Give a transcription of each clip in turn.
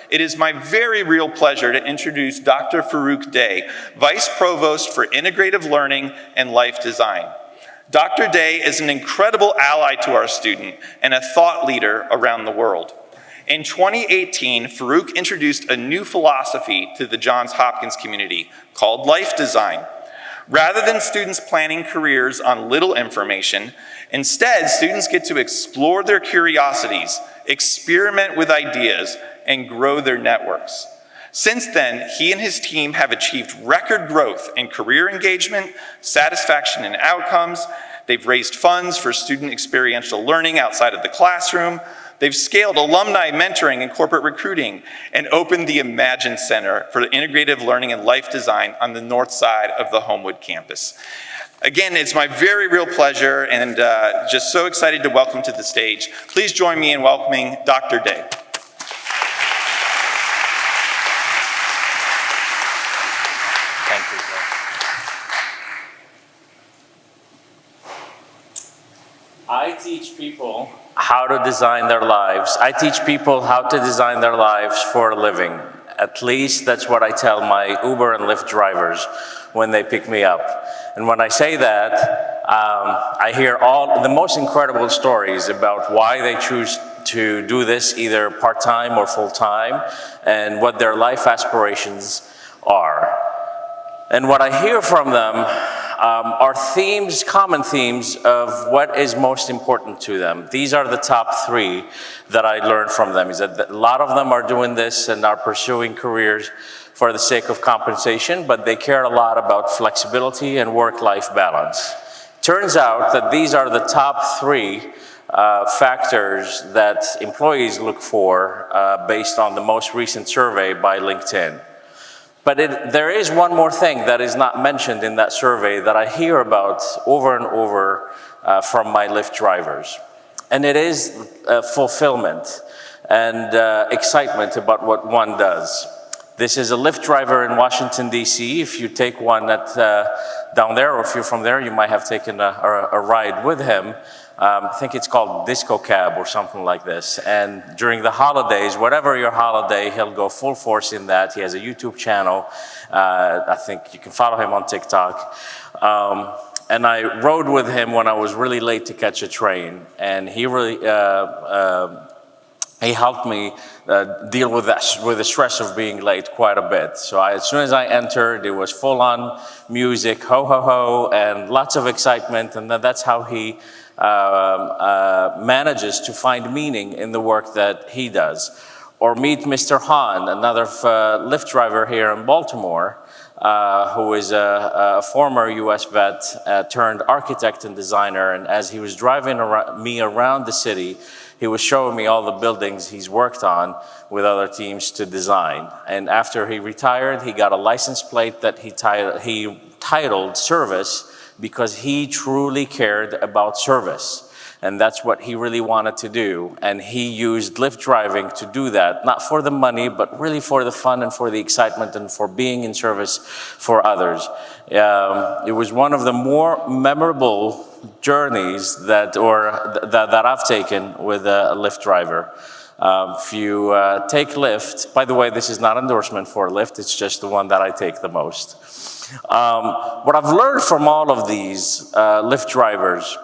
it is my very real pleasure to introduce Dr. Farouk Dey, Vice Provost for Integrative Learning and Life Design. Dr. Dey is an incredible ally to our student and a thought leader around the world. In 2018, Farouk introduced a new philosophy to the Johns Hopkins community called life design. Rather than students planning careers on little information, instead, students get to explore their curiosities, experiment with ideas, and grow their networks. Since then, he and his team have achieved record growth in career engagement, satisfaction and outcomes. They've raised funds for student experiential learning outside of the classroom. They've scaled alumni mentoring and corporate recruiting and opened the Imagine Center for Integrative Learning and Life Design on the north side of the Homewood campus. Again, it's my very real pleasure and just so excited to welcome to the stage. Please join me in welcoming Dr. Dey. Thank you, sir. I teach people how to design their lives. I teach people how to design their lives for a living. At least that's what I tell my Uber and Lyft drivers when they pick me up. And when I say that, I hear all the most incredible stories about why they choose to do this either part-time or full-time and what their life aspirations are. And what I hear from them are themes, common themes of what is most important to them. These are the top three that I learned from them, is that a lot of them are doing this and are pursuing careers for the sake of compensation, but they care a lot about flexibility and work-life balance. Turns out that these are the top three factors that employees look for based on the most recent survey by LinkedIn. But there is one more thing that is not mentioned in that survey that I hear about over and over from my Lyft drivers. And it is fulfillment and excitement about what one does. This is a Lyft driver in Washington, D.C. If you take one down there, or if you're from there, you might have taken a ride with him. I think it's called Disco Cab or something like this. And during the holidays, whatever your holiday, he'll go full force in that. He has a YouTube channel. I think you can follow him on TikTok. And I rode with him when I was really late to catch a train. And he really, he helped me deal with the stress of being late quite a bit. So as soon as I entered, it was full on music, ho, ho, ho, and lots of excitement. And that's how he manages to find meaning in the work that he does. Or meet Mr. Han, another Lyft driver here in Baltimore, who is a former US vet turned architect and designer. And as he was driving me around the city, he was showing me all the buildings he's worked on with other teams to design. And after he retired, he got a license plate that he titled Service, because he truly cared about service. And that's what he really wanted to do. And he used Lyft driving to do that, not for the money, but really for the fun and for the excitement and for being in service for others. It was one of the more memorable journeys that I've taken with a Lyft driver. If you take Lyft, by the way, this is not endorsement for Lyft, it's just the one that I take the most. What I've learned from all of these Lyft drivers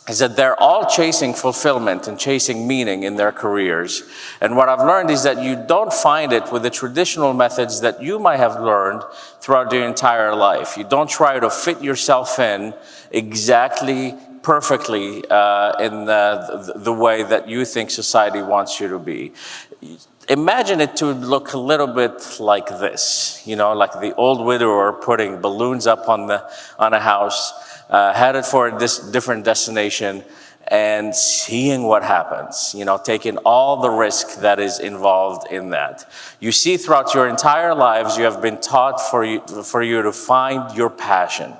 is that they're all chasing fulfillment and chasing meaning in their careers. And what I've learned is that you don't find it with the traditional methods that you might have learned throughout your entire life. You don't try to fit yourself in exactly perfectly in the way that you think society wants you to be. Imagine it to look a little bit like this, you know, like the old widower putting balloons up on a house, headed for a different destination, and seeing what happens, you know, taking all the risk that is involved in that. You see, throughout your entire lives, you have been taught for you to find your passion.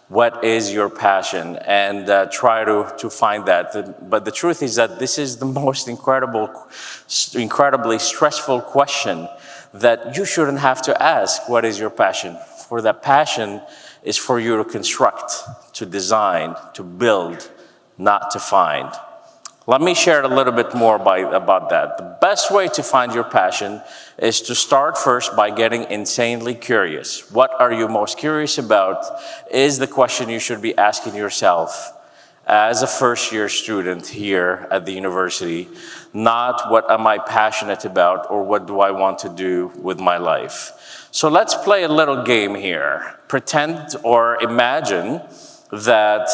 What is your passion? And try to find that. But the truth is that this is the most incredibly stressful question that you shouldn't have to ask. What is your passion? For that passion is for you to construct, to design, to build, not to find. Let me share a little bit more about that. The best way to find your passion is to start first by getting insanely curious. What are you most curious about is the question you should be asking yourself as a first-year student here at the university, not what am I passionate about or what do I want to do with my life. So let's play a little game here. Pretend or imagine that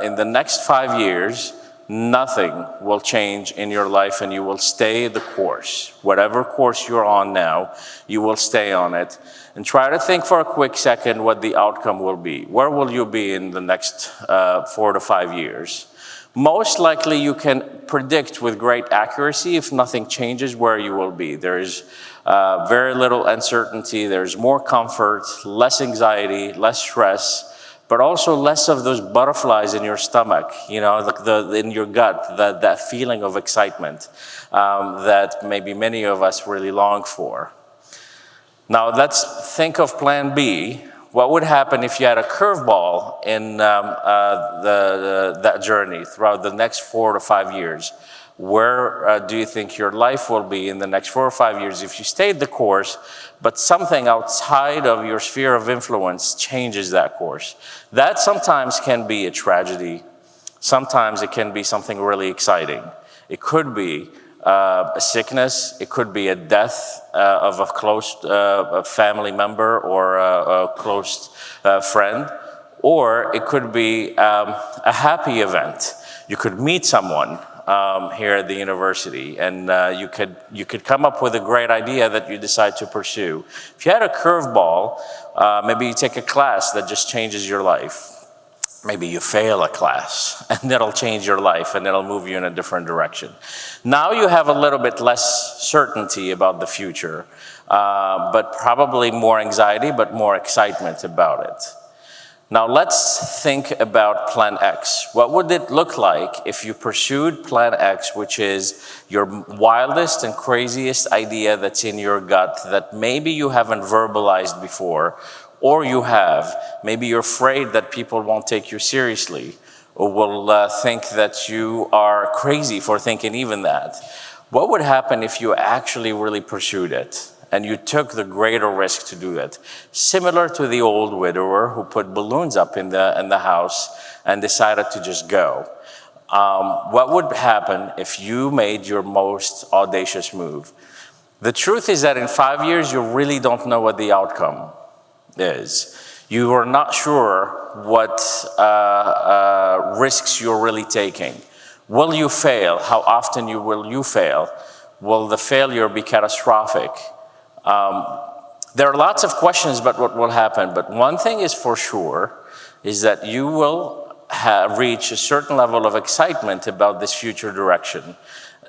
in the next 5 years, nothing will change in your life and you will stay the course. Whatever course you're on now, you will stay on it. And try to think for a quick second what the outcome will be. Where will you be in the next 4 to 5 years? Most likely you can predict with great accuracy if nothing changes where you will be. There is very little uncertainty, there's more comfort, less anxiety, less stress, but also less of those butterflies in your stomach, you know, in your gut, that feeling of excitement that maybe many of us really long for. Now let's think of plan B. What would happen if you had a curveball in that journey throughout the next 4 to 5 years? Where do you think your life will be in the next 4 or 5 years if you stayed the course, but something outside of your sphere of influence changes that course? That sometimes can be a tragedy. Sometimes it can be something really exciting. It could be a sickness, it could be a death of a close family member or a close friend, or it could be a happy event. You could meet someone here at the university, and you could come up with a great idea that you decide to pursue. If you had a curveball, maybe you take a class that just changes your life. Maybe you fail a class, and that'll change your life, and it'll move you in a different direction. Now you have a little bit less certainty about the future, but probably more anxiety, but more excitement about it. Now let's think about Plan X. What would it look like if you pursued Plan X, which is your wildest and craziest idea that's in your gut that maybe you haven't verbalized before, or you have. Maybe you're afraid that people won't take you seriously or will think that you are crazy for thinking even that. What would happen if you actually really pursued it and you took the greater risk to do it? Similar to the old widower who put balloons up in the house and decided to just go. What would happen if you made your most audacious move? The truth is that in 5 years, you really don't know what the outcome is. You are not sure what risks you're really taking. Will you fail? How often will you fail? Will the failure be catastrophic? There are lots of questions about what will happen, but one thing is for sure, is that you will reach a certain level of excitement about this future direction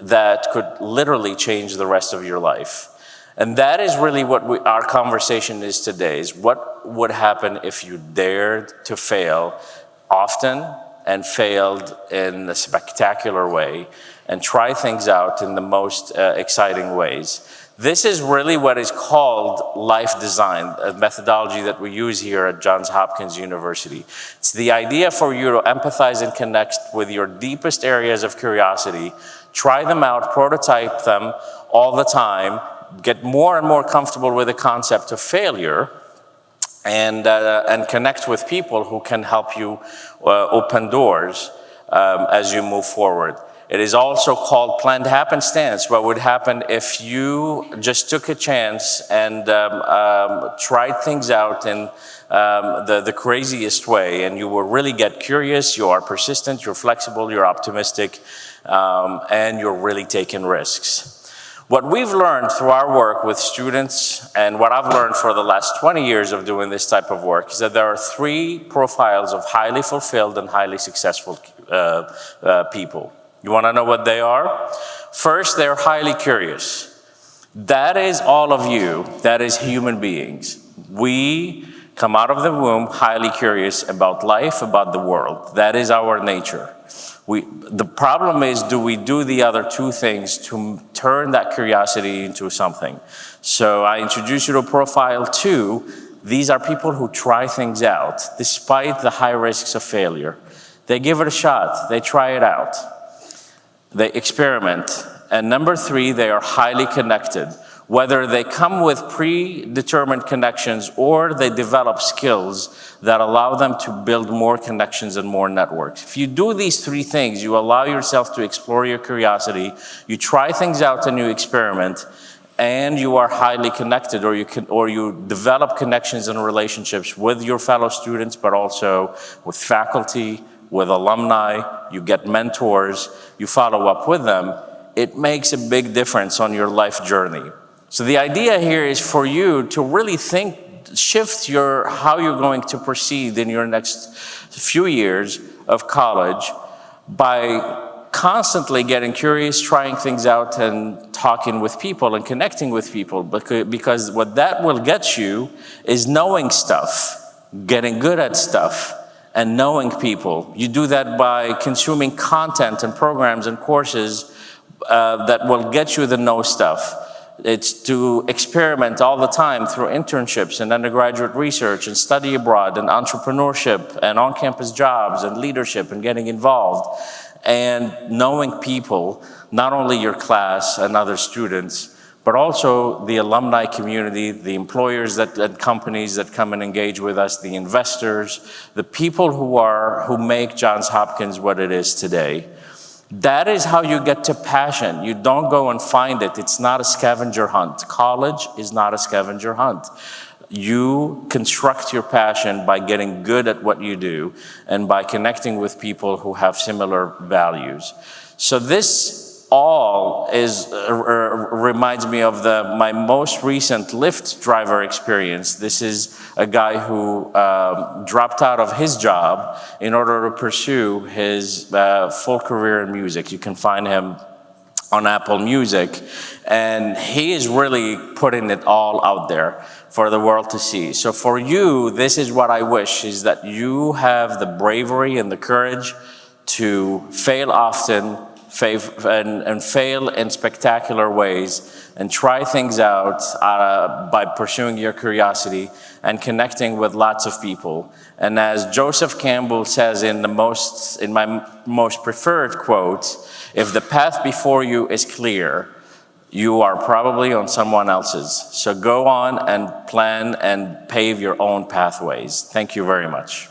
that could literally change the rest of your life. And that is really what our conversation is today, is what would happen if you dared to fail often and failed in a spectacular way and try things out in the most exciting ways. This is really what is called life design, a methodology that we use here at Johns Hopkins University. It's the idea for you to empathize and connect with your deepest areas of curiosity, try them out, prototype them all the time, get more and more comfortable with the concept of failure, and connect with people who can help you open doors as you move forward. It is also called planned happenstance. What would happen if you just took a chance and tried things out in the craziest way, and you will really get curious, you are persistent, you're flexible, you're optimistic, and you're really taking risks. What we've learned through our work with students, and what I've learned for the last 20 years of doing this type of work, is that there are 3 profiles of highly fulfilled and highly successful people. You want to know what they are? First, they're highly curious. That is all of you. That is human beings. We come out of the womb highly curious about life, about the world. That is our nature. The problem is, do we do the other 2 things to turn that curiosity into something? So I introduce you to profile 2. These are people who try things out, despite the high risks of failure. They give it a shot, they try it out. they experiment. And number 3, they are highly connected. Whether they come with predetermined connections or they develop skills that allow them to build more connections and more networks. If you do these 3 things, you allow yourself to explore your curiosity, you try things out and you experiment, and you are highly connected, or you develop connections and relationships with your fellow students, but also with faculty, with alumni, you get mentors, you follow up with them, it makes a big difference on your life journey. So the idea here is for you to really shift how you're going to proceed in your next few years of college by constantly getting curious, trying things out, and talking with people and connecting with people, because what that will get you is knowing stuff, getting good at stuff, and knowing people. You do that by consuming content and programs and courses that will get you the know stuff. It's to experiment all the time through internships and undergraduate research and study abroad and entrepreneurship and on-campus jobs and leadership and getting involved and knowing people, not only your class and other students, but also the alumni community, the employers and companies that come and engage with us, the investors, the people who make Johns Hopkins what it is today. That is how you get to passion. You don't go and find it. It's not a scavenger hunt. College is not a scavenger hunt. You construct your passion by getting good at what you do and by connecting with people who have similar values. So this all reminds me of my most recent Lyft driver experience. This is a guy who dropped out of his job in order to pursue his full career in music. You can find him on Apple Music, and he is really putting it all out there for the world to see. So for you, this is what I wish, is that you have the bravery and the courage to fail often, and fail in spectacular ways, and try things out by pursuing your curiosity and connecting with lots of people. And as Joseph Campbell says in my most preferred quote, if the path before you is clear, you are probably on someone else's. So go on and plan and pave your own pathways. Thank you very much.